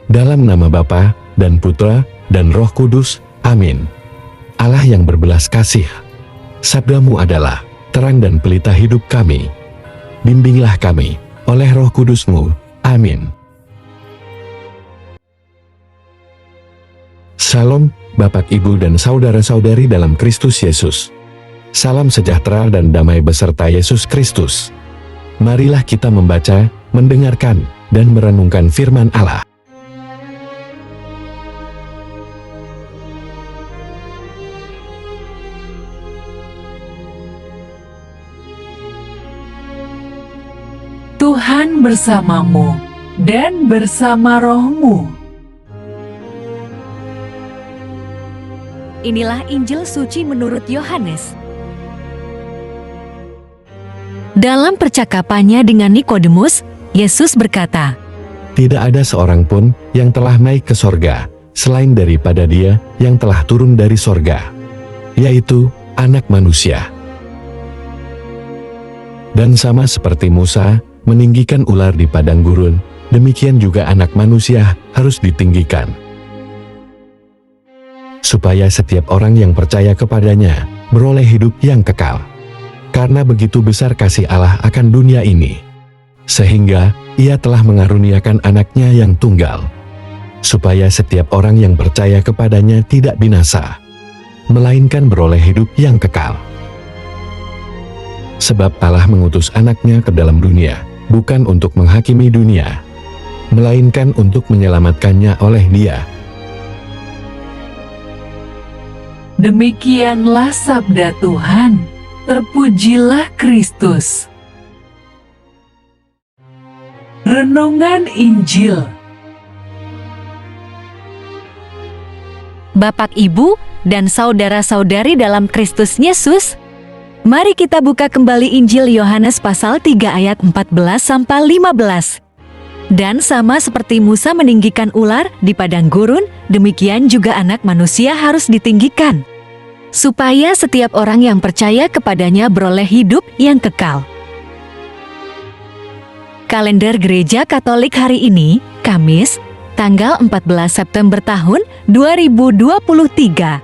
Dalam nama Bapa dan Putra dan Roh Kudus. Amin. Allah yang berbelas kasih, sabda-Mu adalah terang dan pelita hidup kami. Bimbinglah kami oleh Roh Kudus-Mu. Amin. Salam, Bapak, Ibu, dan saudara-saudari dalam Kristus Yesus. Salam sejahtera dan damai beserta Yesus Kristus. Marilah kita membaca, mendengarkan, dan merenungkan firman Allah. Tuhan bersamamu dan bersama rohmu. Inilah Injil suci menurut Yohanes. Dalam percakapannya dengan Nikodemus, Yesus berkata, Tidak ada seorang pun yang telah naik ke sorga, selain daripada Dia yang telah turun dari sorga, yaitu Anak Manusia. Dan sama seperti Musa meninggikan ular di padang gurun, demikian juga Anak Manusia harus ditinggikan, supaya setiap orang yang percaya kepadanya beroleh hidup yang kekal. Karena begitu besar kasih Allah akan dunia ini, sehingga Ia telah mengaruniakan Anaknya yang tunggal, supaya setiap orang yang percaya kepadanya tidak binasa, melainkan beroleh hidup yang kekal. Sebab Allah mengutus Anaknya ke dalam dunia, bukan untuk menghakimi dunia, melainkan untuk menyelamatkannya oleh Dia. Demikianlah sabda Tuhan. Terpujilah Kristus. Renungan Injil. Bapak, Ibu, dan saudara-saudari dalam Kristus Yesus, mari kita buka kembali Injil Yohanes pasal 3 ayat 14-15. Dan sama seperti Musa meninggikan ular di padang gurun, demikian juga Anak Manusia harus ditinggikan, supaya setiap orang yang percaya kepadanya beroleh hidup yang kekal. Kalender Gereja Katolik hari ini, Kamis, tanggal 14 September tahun 2023,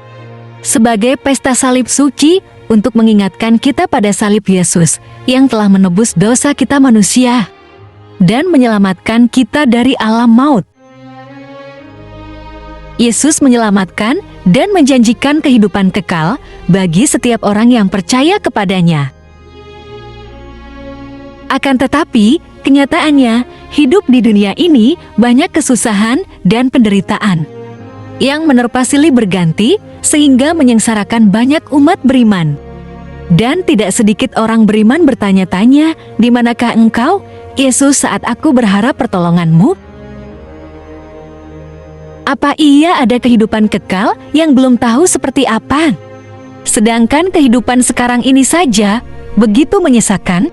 sebagai pesta salib suci untuk mengingatkan kita pada salib Yesus yang telah menebus dosa kita manusia dan menyelamatkan kita dari alam maut. Yesus menyelamatkan dan menjanjikan kehidupan kekal bagi setiap orang yang percaya kepadanya. Akan tetapi, kenyataannya, hidup di dunia ini banyak kesusahan dan penderitaan yang menerpa silih berganti sehingga menyengsarakan banyak umat beriman. Dan tidak sedikit orang beriman bertanya-tanya, "Di manakah Engkau, Yesus, saat aku berharap pertolongan-Mu?" Apa ia ada kehidupan kekal yang belum tahu seperti apa? Sedangkan kehidupan sekarang ini saja begitu menyesakan.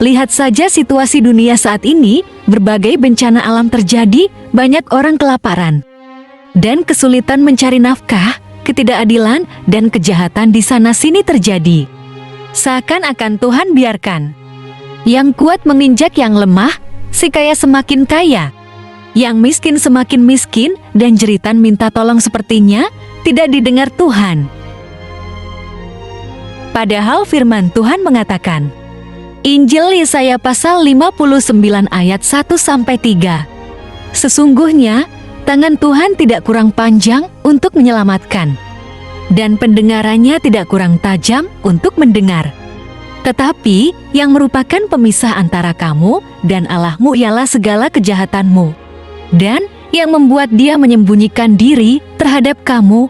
Lihat saja situasi dunia saat ini, berbagai bencana alam terjadi, banyak orang kelaparan dan kesulitan mencari nafkah, ketidakadilan dan kejahatan di sana-sini terjadi. Seakan-akan Tuhan biarkan yang kuat menginjak yang lemah, si kaya semakin kaya, yang miskin semakin miskin, dan jeritan minta tolong sepertinya tidak didengar Tuhan. Padahal firman Tuhan mengatakan, Injil Yesaya pasal 59 ayat 1-3, sesungguhnya tangan Tuhan tidak kurang panjang untuk menyelamatkan, dan pendengarannya tidak kurang tajam untuk mendengar. Tetapi yang merupakan pemisah antara kamu dan Allahmu ialah segala kejahatanmu, dan yang membuat Dia menyembunyikan diri terhadap kamu,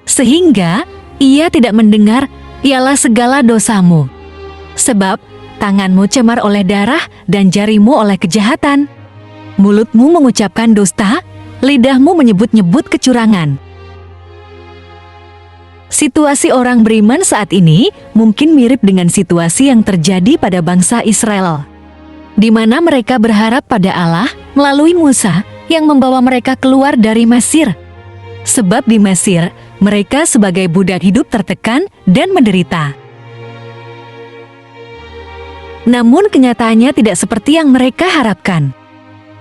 sehingga Ia tidak mendengar ialah segala dosamu. Sebab tanganmu cemar oleh darah dan jarimu oleh kejahatan. Mulutmu mengucapkan dusta, lidahmu menyebut-nyebut kecurangan. Situasi orang beriman saat ini mungkin mirip dengan situasi yang terjadi pada bangsa Israel, di mana mereka berharap pada Allah melalui Musa yang membawa mereka keluar dari Mesir. Sebab di Mesir, mereka sebagai budak hidup tertekan dan menderita. Namun kenyataannya tidak seperti yang mereka harapkan.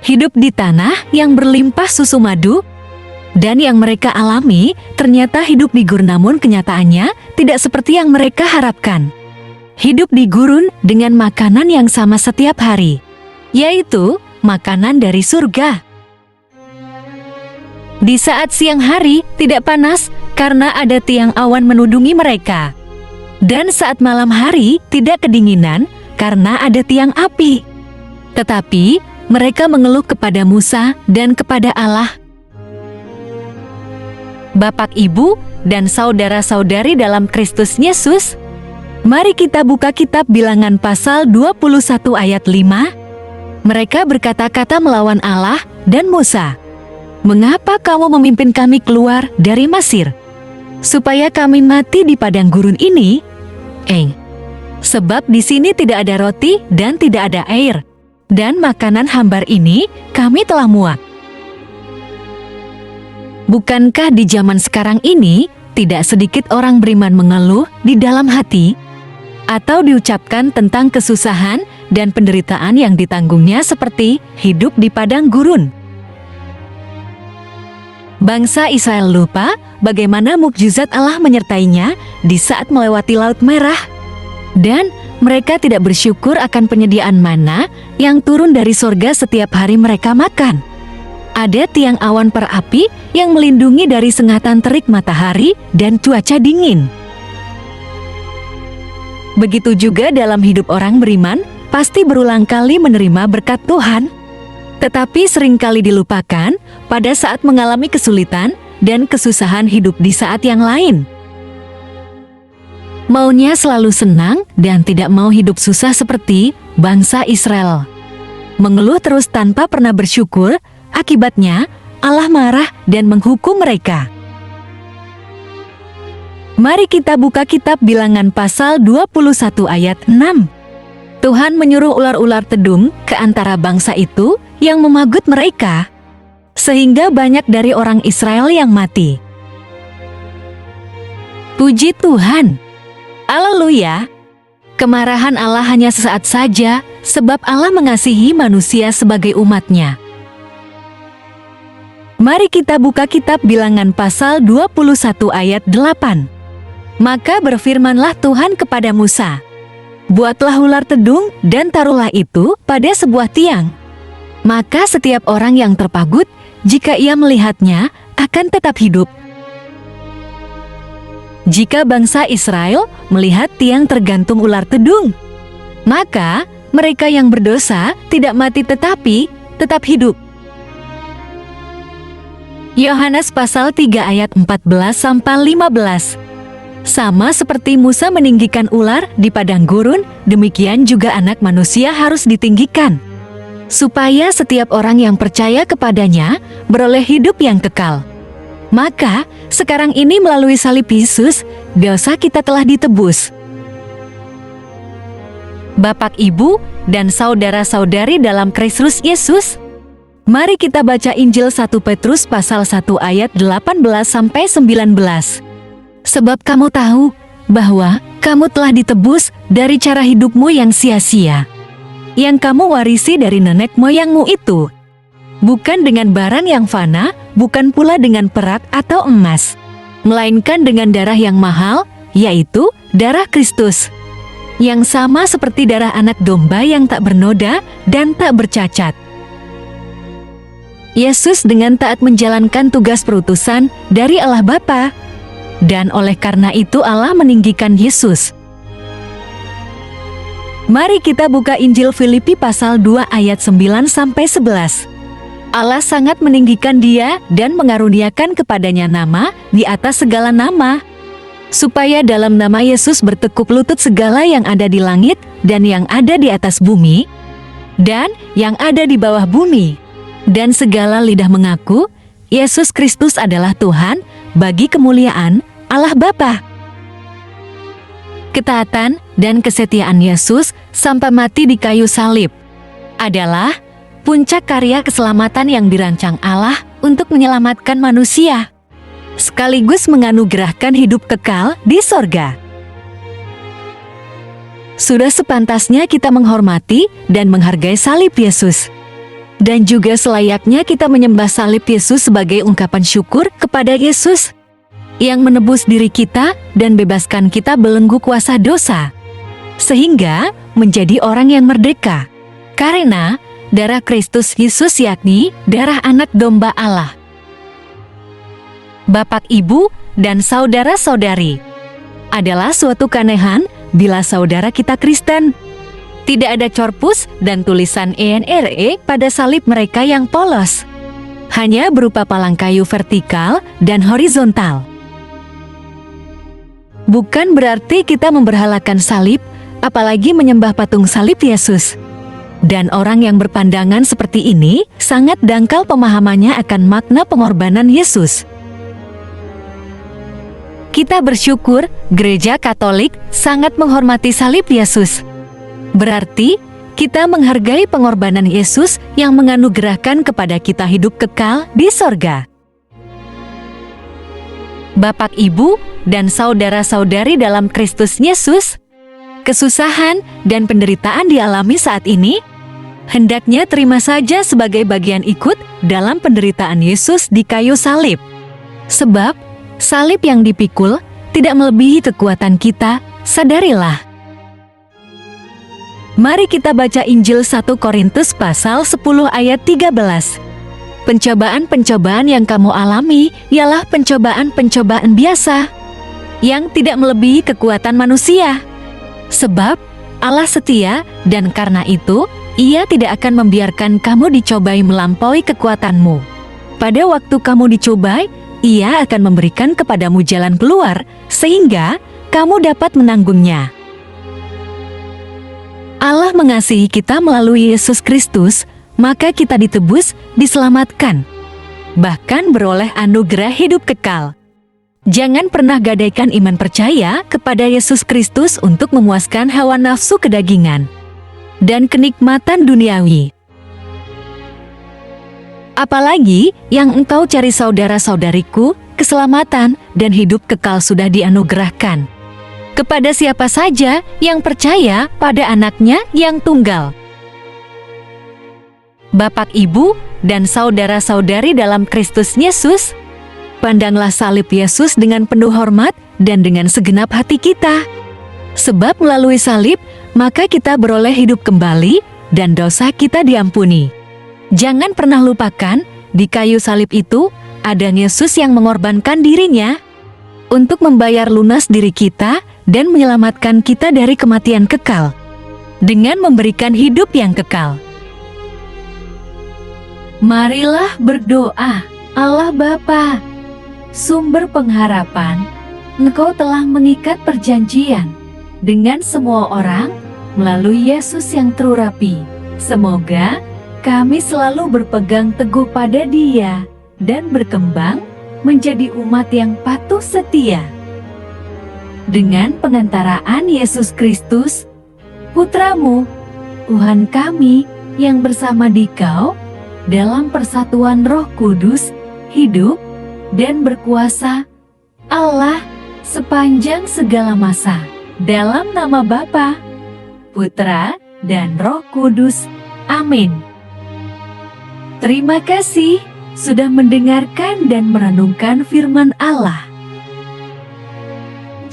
hidup di tanah yang berlimpah susu madu, dan yang mereka alami ternyata hidup di gurun, namun kenyataannya tidak seperti yang mereka harapkan. Hidup di gurun dengan makanan yang sama setiap hari, yaitu makanan dari surga. Di saat siang hari tidak panas karena ada tiang awan menudungi mereka. Dan saat malam hari tidak kedinginan karena ada tiang api. Tetapi mereka mengeluh kepada Musa dan kepada Allah. Bapak, Ibu, dan saudara-saudari dalam Kristus Yesus, mari kita buka kitab Bilangan pasal 21 ayat 5. Mereka berkata-kata melawan Allah dan Musa, "Mengapa kamu memimpin kami keluar dari Mesir? Supaya kami mati di padang gurun ini? Sebab di sini tidak ada roti dan tidak ada air, dan makanan hambar ini kami telah muak." Bukankah di zaman sekarang ini tidak sedikit orang beriman mengeluh di dalam hati atau diucapkan tentang kesusahan dan penderitaan yang ditanggungnya seperti hidup di padang gurun? Bangsa Israel lupa bagaimana mukjizat Allah menyertainya di saat melewati Laut Merah, dan mereka tidak bersyukur akan penyediaan mana yang turun dari sorga setiap hari mereka makan. Ada tiang awan perapi yang melindungi dari sengatan terik matahari dan cuaca dingin. Begitu juga dalam hidup orang beriman, pasti berulang kali menerima berkat Tuhan, tetapi seringkali dilupakan pada saat mengalami kesulitan dan kesusahan hidup di saat yang lain. Maunya selalu senang dan tidak mau hidup susah seperti bangsa Israel. Mengeluh terus tanpa pernah bersyukur, akibatnya Allah marah dan menghukum mereka. Mari kita buka kitab Bilangan pasal 21 ayat 6. Tuhan menyuruh ular-ular tedung ke antara bangsa itu yang memagut mereka, sehingga banyak dari orang Israel yang mati. Puji Tuhan! Haleluya! Kemarahan Allah hanya sesaat saja, sebab Allah mengasihi manusia sebagai umat-Nya. Mari kita buka kitab Bilangan pasal 21 ayat 8. Maka berfirmanlah Tuhan kepada Musa, "Buatlah ular tedung dan taruhlah itu pada sebuah tiang. Maka setiap orang yang terpagut, jika ia melihatnya, akan tetap hidup." Jika bangsa Israel melihat tiang tergantung ular tedung, maka mereka yang berdosa tidak mati tetapi tetap hidup. Yohanes pasal 3 ayat 14-15. Sama seperti Musa meninggikan ular di padang gurun, demikian juga Anak Manusia harus ditinggikan, supaya setiap orang yang percaya kepadanya beroleh hidup yang kekal. Maka sekarang ini melalui salib Yesus, dosa kita telah ditebus. Bapak, Ibu, dan saudara-saudari dalam Kristus Yesus, mari kita baca Injil 1 Petrus pasal 1 ayat 18-19. Sebab kamu tahu bahwa kamu telah ditebus dari cara hidupmu yang sia-sia, yang kamu warisi dari nenek moyangmu itu, bukan dengan barang yang fana, bukan pula dengan perak atau emas, melainkan dengan darah yang mahal, yaitu darah Kristus, yang sama seperti darah anak domba yang tak bernoda dan tak bercacat. Yesus dengan taat menjalankan tugas perutusan dari Allah Bapa, dan oleh karena itu Allah meninggikan Yesus. Mari kita buka Injil Filipi pasal 2 ayat 9-11. Allah sangat meninggikan Dia dan mengaruniakan kepadanya nama di atas segala nama, supaya dalam nama Yesus bertekuk lutut segala yang ada di langit dan yang ada di atas bumi dan yang ada di bawah bumi, dan segala lidah mengaku Yesus Kristus adalah Tuhan, bagi kemuliaan Allah Bapa. Ketaatan dan kesetiaan Yesus sampai mati di kayu salib adalah puncak karya keselamatan yang dirancang Allah untuk menyelamatkan manusia, sekaligus menganugerahkan hidup kekal di sorga. Sudah sepantasnya kita menghormati dan menghargai salib Yesus. Dan juga selayaknya kita menyembah salib Yesus sebagai ungkapan syukur kepada Yesus yang menebus diri kita dan bebaskan kita belenggu kuasa dosa, sehingga menjadi orang yang merdeka. Karena darah Kristus Yesus yakni darah anak domba Allah. Bapak, Ibu, dan saudara-saudari, adalah suatu keanehan bila saudara kita Kristen. Tidak ada corpus dan tulisan ENRE pada salib mereka yang polos. Hanya berupa palang kayu vertikal dan horizontal. Bukan berarti kita memberhalakan salib, apalagi menyembah patung salib Yesus. Dan orang yang berpandangan seperti ini sangat dangkal pemahamannya akan makna pengorbanan Yesus. Kita bersyukur Gereja Katolik sangat menghormati salib Yesus. Berarti kita menghargai pengorbanan Yesus yang menganugerahkan kepada kita hidup kekal di sorga. Bapak, Ibu, dan saudara-saudari dalam Kristus Yesus, kesusahan dan penderitaan dialami saat ini, hendaknya terima saja sebagai bagian ikut dalam penderitaan Yesus di kayu salib. Sebab, salib yang dipikul tidak melebihi kekuatan kita, sadarilah. Mari kita baca Injil 1 Korintus pasal 10 ayat 13. Pencobaan-pencobaan yang kamu alami ialah pencobaan-pencobaan biasa, yang tidak melebihi kekuatan manusia. Sebab Allah setia dan karena itu, Ia tidak akan membiarkan kamu dicobai melampaui kekuatanmu. Pada waktu kamu dicobai, Ia akan memberikan kepadamu jalan keluar, sehingga kamu dapat menanggungnya. Allah mengasihi kita melalui Yesus Kristus, maka kita ditebus, diselamatkan, bahkan beroleh anugerah hidup kekal. Jangan pernah gadaikan iman percaya kepada Yesus Kristus untuk memuaskan hawa nafsu kedagingan dan kenikmatan duniawi. Apalagi yang engkau cari, saudara-saudariku, keselamatan dan hidup kekal sudah dianugerahkan kepada siapa saja yang percaya pada Anaknya yang tunggal. Bapak, Ibu, dan saudara-saudari dalam Kristus Yesus, pandanglah salib Yesus dengan penuh hormat dan dengan segenap hati kita. Sebab melalui salib, maka kita beroleh hidup kembali dan dosa kita diampuni. Jangan pernah lupakan, di kayu salib itu ada Yesus yang mengorbankan dirinya untuk membayar lunas diri kita dan menyelamatkan kita dari kematian kekal dengan memberikan hidup yang kekal. Marilah berdoa. Allah Bapa, sumber pengharapan, Engkau telah mengikat perjanjian dengan semua orang melalui Yesus yang terurapi. Semoga kami selalu berpegang teguh pada Dia dan berkembang menjadi umat yang patuh setia. Dengan pengantaraan Yesus Kristus, Putra-Mu, Tuhan kami yang bersama Dikau, dalam persatuan Roh Kudus, hidup dan berkuasa, Allah, sepanjang segala masa. Dalam nama Bapa, Putra, dan Roh Kudus. Amin. Terima kasih sudah mendengarkan dan merenungkan firman Allah.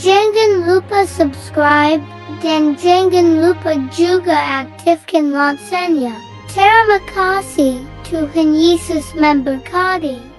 Jangan lupa subscribe dan jangan lupa juga aktifkan loncengnya. Terima kasih, Tuhan Yesus memberkati.